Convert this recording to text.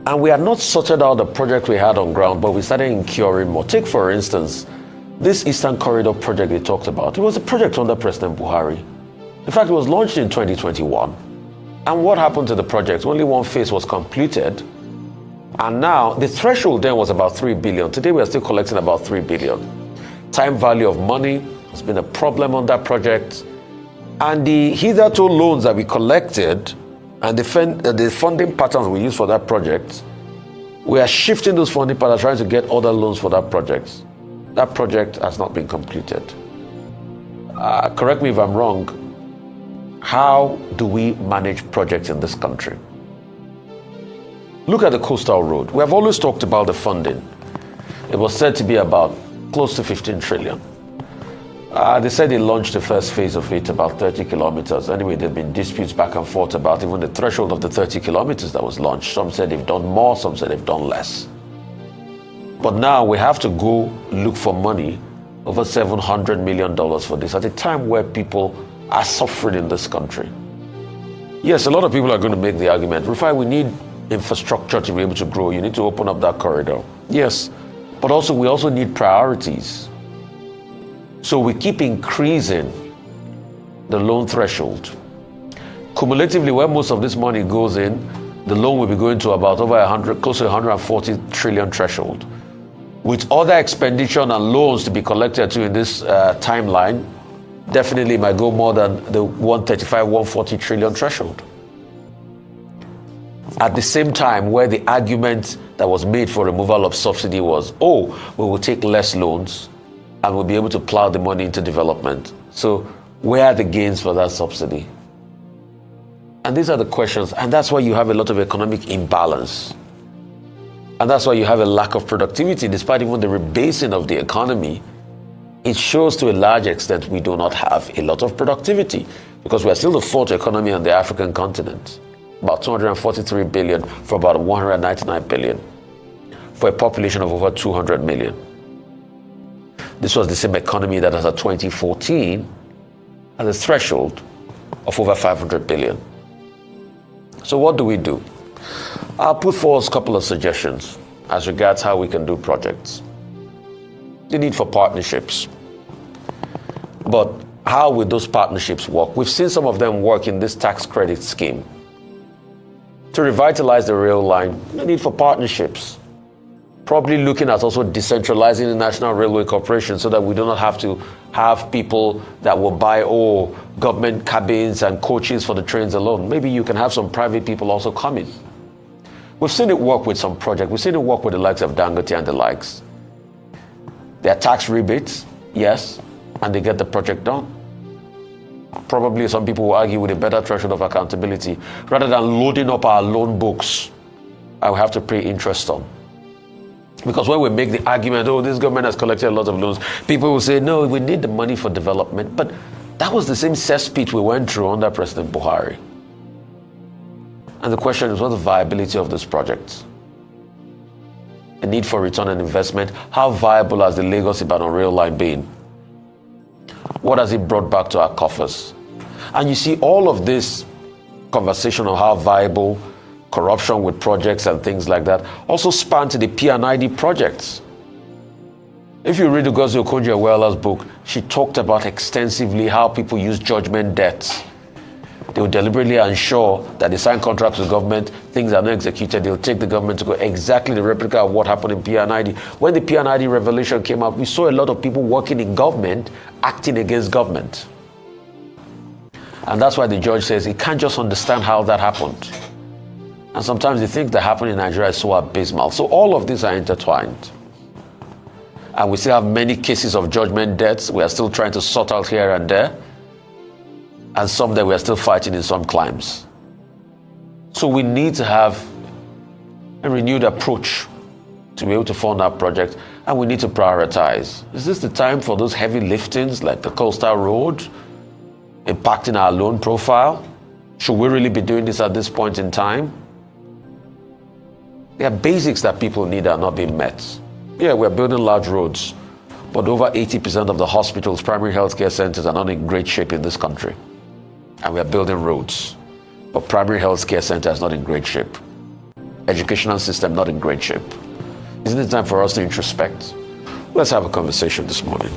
And we had not sorted out the project we had on ground, but we started incurring more. Take, for instance, this Eastern Corridor project they talked about. It was a project under President Buhari. In fact, it was launched in 2021. And what happened to the project? Only one phase was completed. And now, the threshold then was about 3 billion. Today, we are still collecting about 3 billion. Time value of money has been a problem on that project. And the hitherto loans that we collected and the funding patterns we use for that project, we are shifting those funding patterns, trying to get other loans for that project. That project has not been completed. Correct me if I'm wrong. How do we manage projects in this country? Look at the coastal road. We have always talked about the funding. It was said to be about close to 15 trillion. They said they launched the first phase of it about 30 kilometers. Anyway, there have been disputes back and forth about even the threshold of the 30 kilometers that was launched. Some said they've done more, some said they've done less. But now we have to go look for money, over $700 million for this, at a time where people are suffering in this country. Yes, a lot of people are going to make the argument, Rufai, we need infrastructure to be able to grow. You need to open up that corridor. Yes, but also we also need priorities. So we keep increasing the loan threshold. Cumulatively, where most of this money goes in, the loan will be going to about close to 140 trillion threshold. With other expenditure and loans to be collected too in this timeline, definitely might go more than the 135, 140 trillion threshold. At the same time, where the argument that was made for removal of subsidy was, we will take less loans and we'll be able to plow the money into development. So where are the gains for that subsidy? And these are the questions, and that's why you have a lot of economic imbalance. And that's why you have a lack of productivity, despite even the rebasing of the economy. It shows to a large extent we do not have a lot of productivity, because we are still the fourth economy on the African continent. About 243 billion for about 199 billion, for a population of over 200 million. This was the same economy that as of 2014 had a threshold of over 500 billion. So what do we do? I'll put forward a couple of suggestions as regards how we can do projects. The need for partnerships. But how will those partnerships work? We've seen some of them work in this tax credit scheme. To revitalize the rail line, the need for partnerships. Probably looking at also decentralizing the National Railway Corporation so that we do not have to have people that will buy government cabins and coaches for the trains alone. Maybe you can have some private people also come in. We've seen it work with some projects. We've seen it work with the likes of Dangote and the likes. There are tax rebates, yes, and they get the project done. Probably some people will argue with a better threshold of accountability. Rather than loading up our loan books, I will have to pay interest on. Because when we make the argument, this government has collected a lot of loans, people will say, no, we need the money for development. But that was the same cesspit we went through under President Buhari. And the question is, what's the viability of this project? A need for return on investment. How viable has the Lagos-Ibadan rail line been? What has it brought back to our coffers? And you see all of this conversation on how viable corruption with projects and things like that also span to the P&ID projects. If you read Ngozi Okonjo-Iweala's book, she talked about extensively how people use judgment debts. They will deliberately ensure that they sign contracts with government, things are not executed, they'll take the government to go exactly the replica of what happened in P&ID. When the P&ID revelation came out, we saw a lot of people working in government acting against government. And that's why the judge says he can't just understand how that happened. And sometimes the things that happen in Nigeria is so abysmal. So all of these are intertwined. And we still have many cases of judgment debts we are still trying to sort out here and there. And some that we are still fighting in some climes. So we need to have a renewed approach to be able to fund our project, and we need to prioritize. Is this the time for those heavy liftings like the coastal road, impacting our loan profile? Should we really be doing this at this point in time? There are basics that people need that are not being met. Yeah, we're building large roads, but over 80% of the hospitals, primary healthcare centers are not in great shape in this country. And we are building roads, but primary healthcare center is not in great shape. educational system not in great shape? Isn't it time for us to introspect? Let's have a conversation this morning.